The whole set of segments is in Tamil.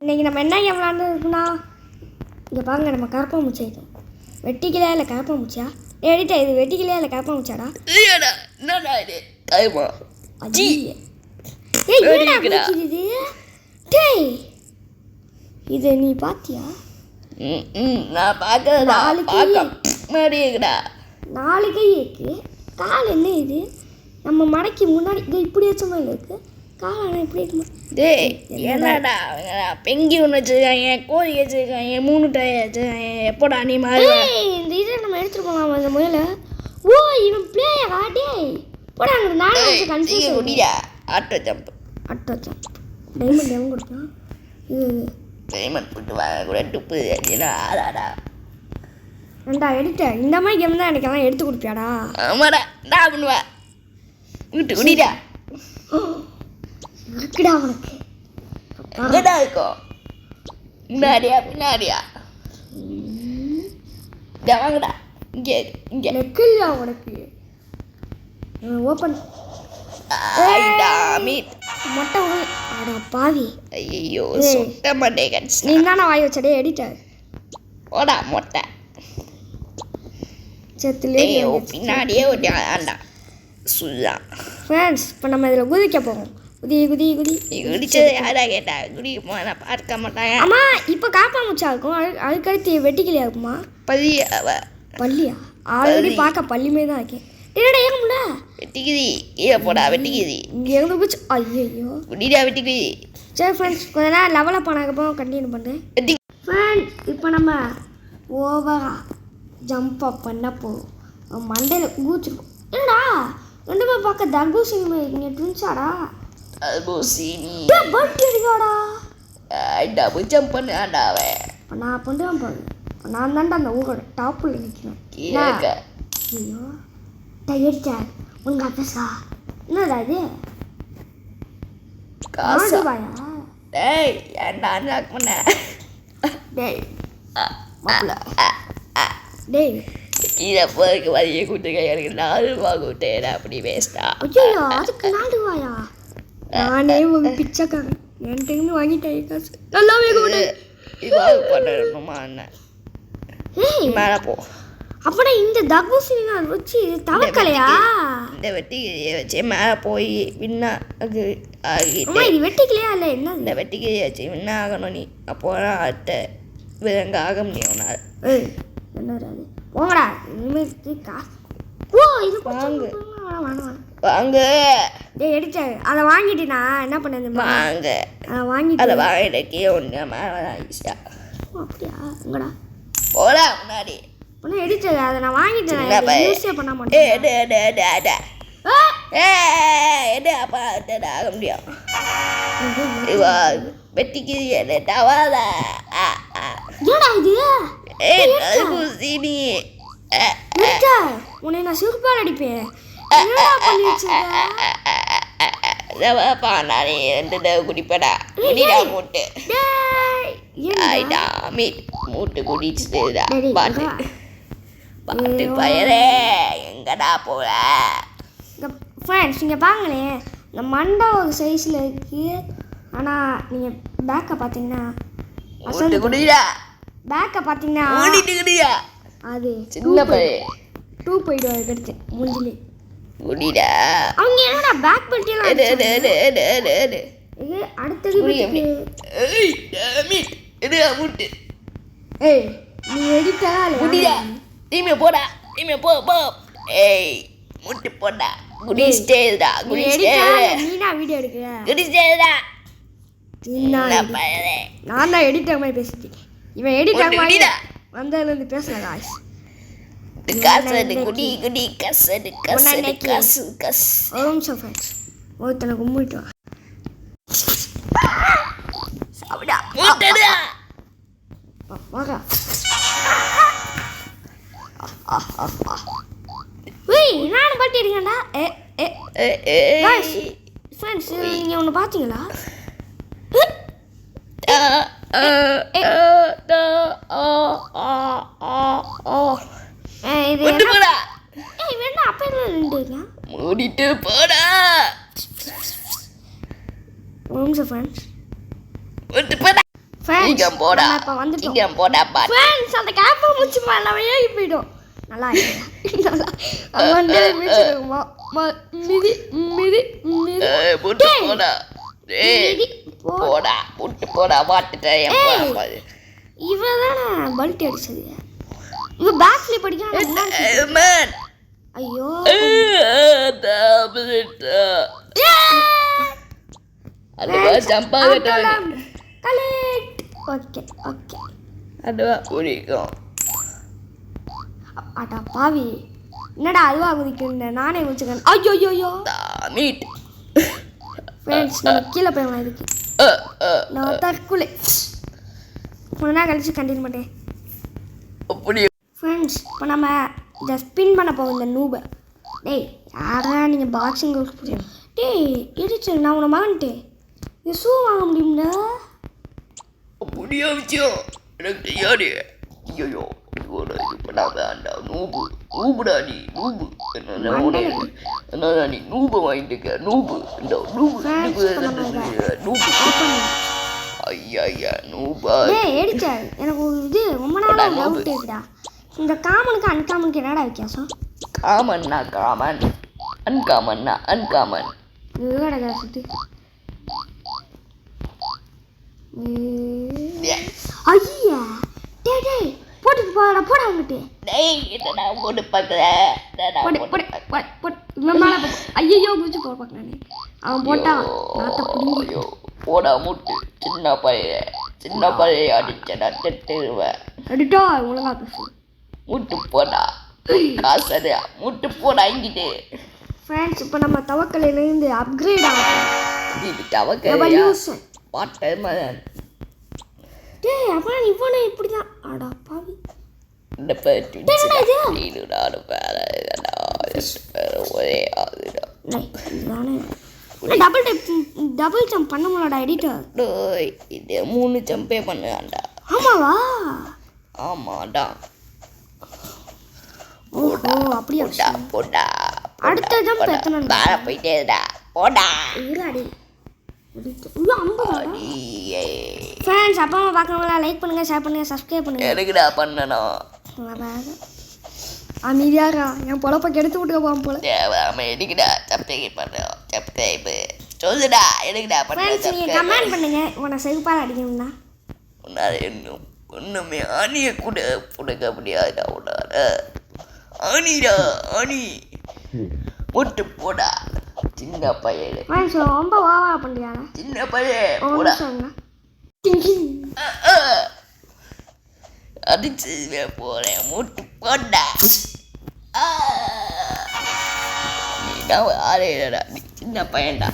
இன்றைக்கி நம்ம என்ன கேம் விளாண்டுருக்குன்னா இங்கே பாருங்க நம்ம கரப்பாம்பூச்சி ஆகிட்டோம். வெட்டிக்கலையா இல்லை கரப்பாம்பூச்சியா? எடிட்டா இது வெட்டிக்கலையா இல்லை கரப்பாம்பூச்சாடா? என்னடா இது டைமா அஜி ஏய் என்னடா இது? டேய் இது நீ பாத்தியா? நான் பார்க்கறதா மாறியேடா. 4 கை இருக்கு. கால் என்ன இது? நம்ம மடக்கி முன்னாடி இது இப்படி வச்ச மாதிரி இருக்கு. கால் ஆனால் இப்படி இருக்குமா? டேய் என்னடா பெங்கி ஒன்று வச்சுருக்காங்க, கோழி வச்சுருக்காங்க, 3 டாய் வச்சுருக்காங்க. எப்போடா நீ மாதிரி இந்த இதை நம்ம எடுத்துகிட்டு போகலாம் அந்த முயல. ஓ இவன் பிளேயரா? டேய் போடா அங்கே 4 வச்சு கன்ஃபியூஸ் முடியா. ஆட்டோ ஜம்ப் டைமண்ட் எவன் கொடுத்தான்? இது டைமண்ட் போட்டு வாங்க கூட டுப்பு ஆடாடா. ஏண்டா எடிட்டர் இந்த மாதிரி கேம் தான் எனக்கெல்லாம் எடுத்து கொடுப்பியாடா? ஆமாடா நான் பண்ணுவேன். வீட்டு குடிடா இருக்குடா உனக்கு. எங்கடா இருக்கும்? முன்னாடியா பின்னாடியா? வாங்கடா இங்கே இங்கே நெக்கில்யா உனக்கு. ஓப்பன் மொட்டை அட பாவி. ஐயோ சுட்ட மாட்டேன். நீ தானே வாய் வச்சடே எடிட்டர். ஓடா மொட்டை செத்துலே பின்னாடியே ஓட்டி ஆண்டா சுல்லா. ஃப்ரெண்ட்ஸ் இப்போ நம்ம இதில் குதிக்க போகிறோம். குதி குதி குதி குடிச்சது யாரா கேட்டா? குடிக்க போனா பார்க்க மாட்டாங்க. அம்மா இப்போ காப்பாம்பூச்சா இருக்கும். அதுக்கடுத்து வெட்டிக்கிளியா இருக்குமா? பள்ளியா? ஆல்ரெடி பார்க்க பள்ளிமே தான் இருக்கேன். என்னடா ஏக முடியல? வெட்டிக்குதி கீழே போடா. வெட்டிக்குதி இங்கே இருந்து போச்சு. ஐயோ குடிடா வெட்டிக்குதி. சரி ஃப்ரெண்ட்ஸ் கொஞ்ச நேரம் லெவலப் ஆனதுக்கப்புறம் கண்டினியூ பண்ணுறேன். ஃப்ரெண்ட்ஸ் இப்போ நம்ம ஓவராக ஜம்ப் அப் பண்ண போகும். மண்டையில் ஊச்சிருக்கோம். என்னடா ரெண்டுமே பார்க்க தர்பூசணி மாதிரி இருக்கீங்க. ட்வின்ஸாடா? தர்பூசணி பர்த்டே இருக்காடா. டபுள் ஜம்ப் பண்ணாடா அவன். இப்போ நான் பண்ணுறேன் பாரு. நான் தான்டா அந்த ஊரோட டாப்பில் நிற்கிறேன். ஐயோ டயர்டா உங்க அப்பா என்னடா இது? காசு பாயா? டேய் ஏன்டா அன்லாக் பண்ண? டேய் மாப்ள டேய் கீழே போறதுக்கு வழியை கூட்டுங்க. எனக்கு 4 ரூபா கூட்டேன். அப்படி வேஸ்டா? ஐயோ அதுக்கு 4 ரூபாயா? நானே ஒரு பிச்சைக்காரன். என்கிட்ட வாங்கிட்டேன் காசு. நல்லாவே கூட இவாக பண்ணணுமா அண்ணன்? மேலே போ. அப்படா இந்த தர்பூசணி நான் வச்சு தவக்கலையா? இந்த வெட்டிக்கிழியை வச்சு மேலே போய் வின்னா ஆகிட்டு இது வெட்டிக்கலையா இல்லை என்ன? இந்த வெட்டிக்கிழியை வச்சு வின்னா ஆகணும் நீ. அப்போ தான் அடுத்த விலங்கு ஆக முடியும். என்ன அது? போங்கடா இனிமேல் காசு. ஓ இது வாங்க வாங்க. டேய் எடிட்டர் அதை வாங்கிட்டு நான் என்ன பண்ணேன் வாங்க. வாங்கிட்டு அதை வாங்கிட்டு ஒன்று மேலே ஆயிடுச்சா? அப்படியா? எங்கடா போடா முன்னாடி. ஒன்றும் எடிட்டர் அதை நான் வாங்கிட்டேன். யூஸே பண்ண மாட்டேன். எடு அப்பா ஆக முடியும். வெட்டிக்கு டவால என்னடா இது? தர்பூசணி உன்னை நான் சிறுப்பால் அடிப்பேன். என்னடா பண்ணி வச்சிருக்க? நானே 2 தடவை குடிப்படா. குடிடா மூட்டு. மூட்டு குடிச்சுதா பாட்டு பாட்டு பயரே. எங்கடா போல? ஃப்ரெண்ட்ஸ் இங்கே பாருங்களேன். இந்த மண்டை ஒரு சைஸில் இருக்குது. ஆனால் நீங்கள் பேக்கை பார்த்தீங்கன்னா குடிடா. பேக்கை பார்த்தீங்கன்னா குடியா அது சின்ன பையன் 2 போயிடுவார் அதுக்கடுத்து மூஞ்சிலே. குடிடா. அவங்க என்னடா பேக் பெல்ட்டெல்லாம் இது அடுத்தது மூட்டு. ஏய் நீ எடிட்டா குடிடா. டீமே போடா. டீமே போ போ. ஏய் முட்டு போடா. குடி ஸ்டேடா. குடி ஸ்டேடா. நீனா வீடியோ எடுக்கற? குடி ஸ்டேடா. நான் தான் எடிட்டர் மாதிரி பேசிட்டேன். இவன் எடிட்டர் மாதிரி வந்ததுலேருந்து பேசல காசு. காசு குடி குடி காசு காசு காசு காசு. ஒரு நிமிஷம் ஃப்ரெண்ட்ஸ். ஒருத்தனை கும்பிட்டு வா. சாப்பிடா. முட்டடா. வாங்க. ஏய் நானும் பாட்டி இருக்கேன்டா. ஃப்ரெண்ட்ஸ் நீங்கள் ஒன்று பார்த்தீங்களா? இது வேணா அப்போ என்ன மூடிட்டு போடா. ஒரு நிமிஷம் ஃப்ரெண்ட்ஸ். விட்டு போடா. சீக்கிரம் போடா நம்ம இப்போ வந்துட்டோம் சீக்கிரம் போடா பாட்டு ஃப்ரெண்ட்ஸ் அந்த கேப்பை முடிச்சு நம்ம ஏறி போயிடும் நல்லா நல்லா மண்டையில மிதிச்சிருக்குமா மிதி மிதி மிதி முட்டு போடா மிதி போடா முட்டு போடா பாட்டுட்டேன் இவன் தானே பல்ட்டி அடிச்சது இவன் பேக் ஃபிளிப் அடிக்கிறான் மேன் ஐயோ அதுவா ஜம்ப் ஆகட்டும் கலெக்ட் ஓகே ஓகே அதுவா குடிக்கும் அடா பாவி என்னடா அதுவா குதிக்கிறேன் நானே குதிச்சுக்கிறேன் ஐயோ ஐயோ மீட் ஃப்ரெண்ட்ஸ் நம்ம கீழே போயிடலாம் இதுக்கு நான் தற்கொலை கொஞ்ச நேரம் கழிச்சு கண்டினியூ பண்ணேன் அப்படி ஃப்ரெண்ட்ஸ் இப்போ நம்ம இதை ஸ்பின் பண்ண போவோம் இந்த நூபை டேய் யாரா நீங்கள் பாக்ஸிங் புரியும் டேய் இடிச்சு நான் உன்னை வாங்கிட்டேன் இது ஷூ வாங்க முடியும்ல அப்படியா விஷயம் எனக்கு தெரியாது ஐயோ இது பண்ணாம வேண்டாம் நூபுடா நீ நூபு என்ன நீ நூபு வாங்கிட்டு நூபு இந்த நூபு ஐயா நூபா டேய் எடிச்சா எனக்கு ஒரு இது ரொம்ப நாளாக டவுட் இருக்குடா இந்த காமனுக்கு அன்காமனுக்கு என்னடா வித்தியாசம் காமன்னா காமன் அன்காமன்னா அன்காமன் விவடா சுத்தி ஐயா டேய் டேய் போட்டுட்டு போடா போடா வந்துட்டு டேய் என்னடா போட்டு பார்க்கற ஐயோ குதிச்சு போட பார்க்கறானே அவன் போட்டா நாத்த புடிங்க போடா முட்டு சின்ன பைய அடிச்சடா செத்துருவேன் அடிட்டா ஒழுங்கா பேசு முட்டு போடா காசரியா முட்டு போடா இங்கிட்டு ஃப்ரெண்ட்ஸ் இப்போ நம்ம தவக்கலையிலேருந்து அப்கிரேட் ஆகும் இது தவக்கலையா பாட்டை மகன் டேய் அப்புறம் இவனே இப்படி தான் அடா பாவி இந்த பேட்டு நீடு வேற ஒரே ஆகுதா நானே டபுள் ஜம்ப் பண்ண முடியலடா எடிட்டர் டேய் இது 3 ஜம்பே பண்ணுவான்டா ஆமாவா ஆமாடா ஓஹோ அப்படியா போடா அடுத்த ஜம்ப் எத்தனை வேற போயிட்டேடா போடா இருடா ஃப்ரெண்ட்ஸ் அப்பா அம்மா பார்க்கணுங்களா லைக் பண்ணுங்கள் ஷேர் பண்ணுங்கள் சப்ஸ்கிரைப் பண்ணுங்கள் எதுக்குடா பண்ணணும் அமைதியாரா என் பொழப்ப கெடுத்து விட்டுக்க போகும் போல எதுக்குடா சப்ஸ்கிரைப் பண்ணுறோம் சப்ஸ்கிரைப் சொல்லுடா எதுக்குடா ஃப்ரெண்ட்ஸ் நீங்கள் கமெண்ட் பண்ணுங்கள் உன்னை செகுப்பால் அடிக்கணும்னா உன்னால் இன்னும் ஒன்றுமே அணியை கூட கொடுக்க முடியாதுடா உன்னால அணிடா அணி முட்டு போடா சின்ன பையன் ஃப்ரெண்ட்ஸ் ரொம்ப ஓவரா பண்ணுறியா சின்ன பையன் போடா அடிச்சு போறேன் முட்டு போடா நீ ஆறேடா நீ சின்ன பையன்டா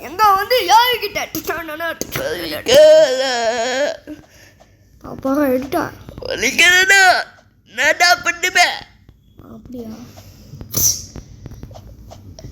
எங்க வந்து யாருக்கிட்ட அப்புறம் எடுத்தா வலிக்கிறதா என்னடா பண்ணுவேன் அப்படியா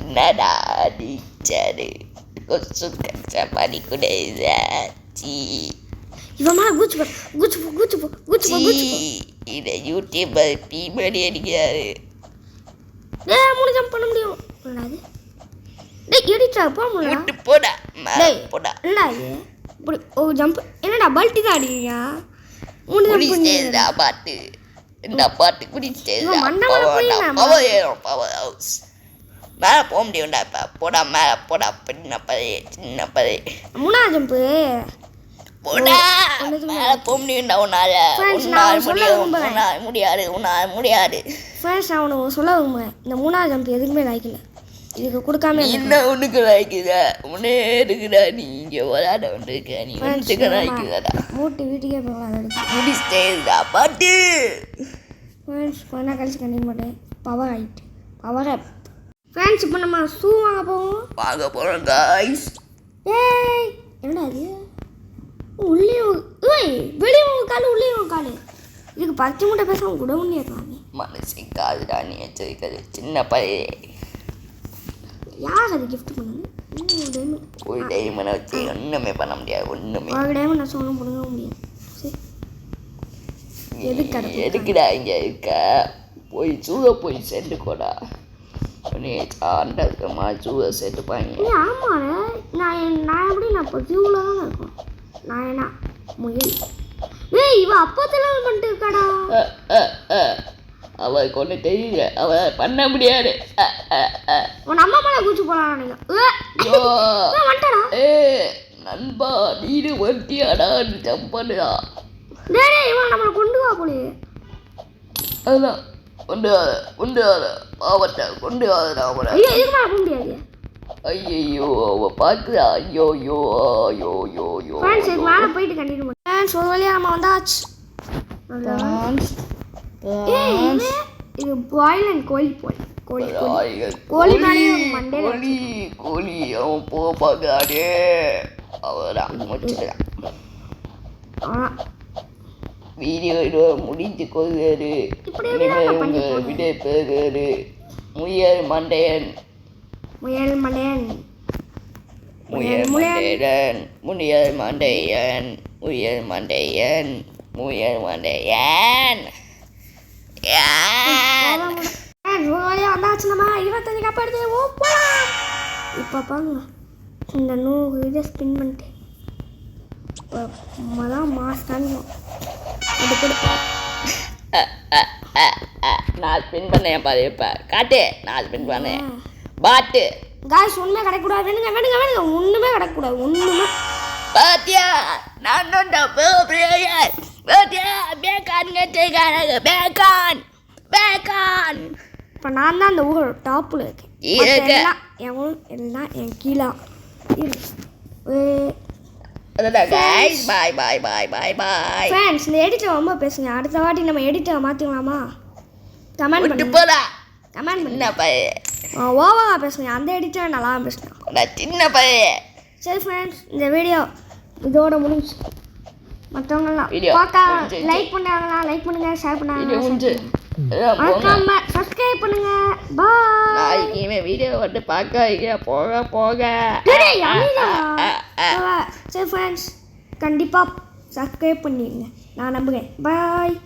என்னடா அடிச்சாரு கொசு கச்சா பண்ணி கூட சி இவன் மேலே குச்சி இதை யூடியூபர் பீமடி அடிக்கிறாரு மூணு ஜம்ப் பண்ண முடியும் டேய் எடிட்டா போக முடியல போடா போடா என்னடா இது இப்படி ஓ ஜம்ப் என்னடா பல்ட்டி தான் அடிக்கிறியா மூணு ஜம்ப் குடிச்சேடா பாட்டு இந்த பாட்டு குடிச்சேடா பவர் ஹவுஸ் மேலே போக முடியும்டா இப்போ போடா மேலே போடா சின்ன பழைய மூணாவது ஜம்ப்பு போடா மேலே போக முடியும்டா உன்னால் முடியாது ஃப்ரெண்ட்ஸ் நான் உனக்கு சொல்ல விரும்புகிறேன் இந்த மூணாவது ஜம்ப் எதுக்குமே லைக்கல இதுக்கு கொடுக்காம என்ன ஒன்றுக்கு லைக்குதா உன்னே இருக்குடா நீ இங்கே விளையாட வந்துருக்க நீ வந்துட்டு லைக்குதாடா மூட்டு வீட்டுக்கே போகலாம் முடிச்சிட்டேடா பாட்டு ஃப்ரெண்ட்ஸ் கொஞ்ச நாள் கழிச்சு கண்டிப்பாக மாட்டேன் பவர் ஆப் ஃப்ரெண்ட்ஸ் இப்போ நம்ம ஷூ வாங்க போகிறோம் காய்ஸ் ஏய் என்னடா அது உள்ளே வெளியே உங்கள் கால் உள்ளே உங்கள் கால் இதுக்கு 10 மூட்டை பேச கூட ஒன்றே இருக்கலாம் மனசு காதுடா நீ வச்சிருக்கிறது சின்ன பழைய யார் அது கிஃப்ட் பண்ணுங்க ஒரு டைமண்டை வச்சு ஒன்றுமே பண்ண முடியாது ஒன்றுமே ஒரு டைமண்ட் நான் சொன்ன பண்ணுங்க முடியாது சரி எதுக்குடா இங்கே இருக்க போய் சூவை போய் சேர்ந்துக்கோடா நீ சாண்டமா சூவை சேர்த்துப்பாங்க ஆமாண்ணே நான் எப்படி நான் இப்போ ஜூவில் தான் இருக்கோம் நான் என்ன முயல் ஏய் இவன் அப்போதெல்லாம் பண்ணிட்டு இருக்காடா அவளுக்கு ஒன்று தெரியல அவ பண்ண முடியாது உன் அம்மா மேலே கூச்சு போகலாம் நீங்கள் வந்துட்டா நண்பா நீடு வண்டியாடா ஜம்ப் பண்ணுடா டேய் இவன் நம்மளை கொண்டு வா போலியே அதான் கொண்டு வர பாவத்தை கொண்டு வரடா அவனை ஐயோ இதுக்கு மேலே போக முடியாது ஐயோ அவ பார்க்குறா ஐயோ ஃப்ரெண்ட்ஸ் இதுக்கு மேலே போயிட்டு கண்டினியூ பண்ணு ஃப்ரெண்ட்ஸ் ஒரு வழியாக நம்ம வந்தாச்சு இது பாய்லன் கோழி மேலேயும் மண்டையில் கோழி அவன் போகாதே அவதான் முடிச்சுக்கலாம் வீடியோ முடித்து கொள்கிறாரு விடை பெறுகிறாரு முயல் மண்டையன் வந்தாச்சு நம்ம 25 கப் எடுத்து போகலாம் இப்போ பாருங்க இந்த 100 இதை ஸ்பின் பண்ணிட்டு இப்போ தான் மாஸ் காணும் நான் ஸ்பின் பண்ணேன் பாரு இப்போ காட்டு நான் ஸ்பின் பண்ணேன் பாட்டு காய்ஸ் ஒன்றுமே கிடைக்கூடாது வேணுங்க ஒன்றுமே கிடைக்கூடாது ஒன்றுமே பாத்தியா நான் தான் பிளேயர் பாத்தியா பேக்கான் இப்போ நான் தான் அந்த ஊர் டாப்பில் இருக்கேன் எல்லாம் என் கீழே ஃப்ரெண்ட்ஸ் இந்த எடிட்டர் ரொம்ப பேசுங்க அடுத்த வாட்டி நம்ம எடிட்டரை மாற்றிக்கலாமா கமெண்ட் பண்ணு ஓவராக பேசுங்க அந்த எடிட்டர் நல்லா பேசுகிறேன் சின்ன பையன் சரி ஃப்ரெண்ட்ஸ் இந்த வீடியோ இதோட முடிஞ்சு மற்றவங்களாம் பார்க்க லைக் பண்ணாங்களா லைக் பண்ணுங்க ஷேர் பண்ணாங்க மறக்காம சப்ஸ்கிரைப் பண்ணுங்க பாய் நாளைக்கு வீடியோ வந்து பார்க்க போக சரி ஃப்ரெண்ட்ஸ் கண்டிப்பாக சப்ஸ்கிரைப் பண்ணிடுங்க நான் நம்புகிறேன் பாய்